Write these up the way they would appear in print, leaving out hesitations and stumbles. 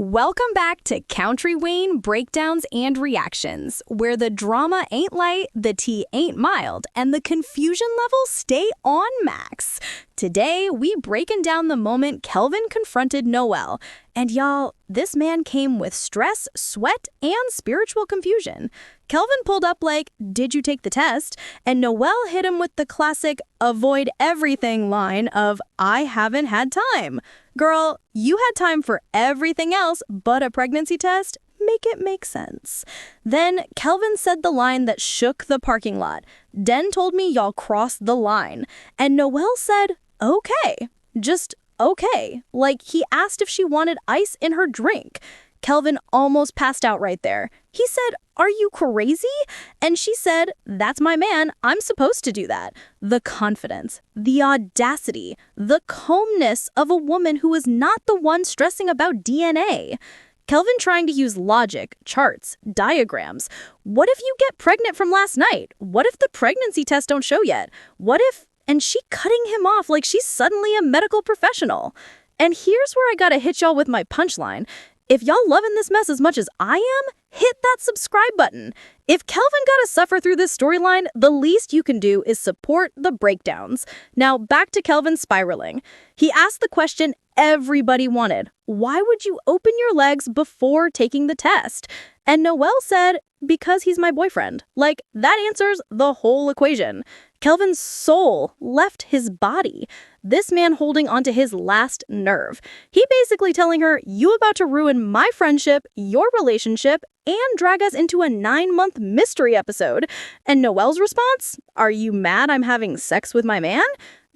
Welcome back to Kountry Wayne Breakdowns and Reactions, where the drama ain't light, the tea ain't mild, and the confusion levels stay on max. Today, we breaking down the moment Kelvin confronted Noel. And y'all, this man came with stress, sweat, and spiritual confusion. Kelvin pulled up like, "Did you take the test?" And Noel hit him with the classic avoid everything line of, "I haven't had time." Girl, you had time for everything else but a pregnancy test? Make it make sense. Then Kelvin said the line that shook the parking lot. "Den told me y'all crossed the line." And Noel said, "Okay." Just okay. Like he asked if she wanted ice in her drink. Kelvin almost passed out right there. He said, "Are you crazy?" And she said, "That's my man. I'm supposed to do that." The confidence, the audacity, the calmness of a woman who is not the one stressing about DNA. Kelvin trying to use logic, charts, diagrams. What if you get pregnant from last night? What if the pregnancy tests don't show yet? What if... And she cutting him off like she's suddenly a medical professional. And here's where I gotta hit y'all with my punchline. If y'all loving this mess as much as I am, hit that subscribe button. If Kelvin gotta suffer through this storyline, the least you can do is support the breakdowns. Now back to Kelvin spiraling. He asked the question everybody wanted. Why would you open your legs before taking the test? And Noel said, "Because he's my boyfriend." Like, that answers the whole equation. Kelvin's soul left his body. This man holding onto his last nerve. He basically telling her, "You about to ruin my friendship, your relationship, and drag us into a 9-month mystery episode." And Noel's response? "Are you mad I'm having sex with my man?"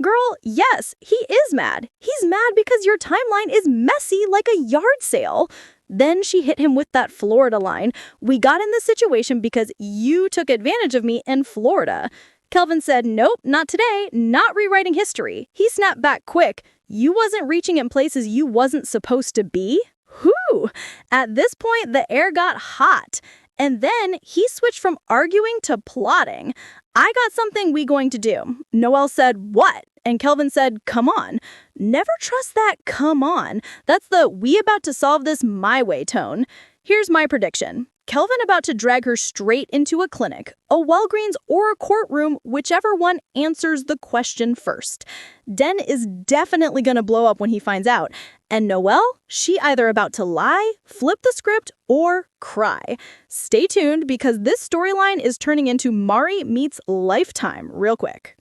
Girl, yes, he is mad. He's mad because your timeline is messy like a yard sale. Then she hit him with that Florida line. "We got in this situation because you took advantage of me in Florida." Kelvin said, "Nope, not today, not rewriting history." He snapped back quick. "You wasn't reaching in places you wasn't supposed to be?" Whew! At this point, the air got hot. And then he switched from arguing to plotting. "I got something we going to do." Noel said, "What?" And Kelvin said, "Come on." Never trust that "come on." That's the "we about to solve this my way" tone. Here's my prediction. Kelvin about to drag her straight into a clinic, a Walgreens, or a courtroom, whichever one answers the question first. Den is definitely gonna blow up when he finds out. And Noel, she either about to lie, flip the script, or cry. Stay tuned because this storyline is turning into Mari meets Lifetime real quick.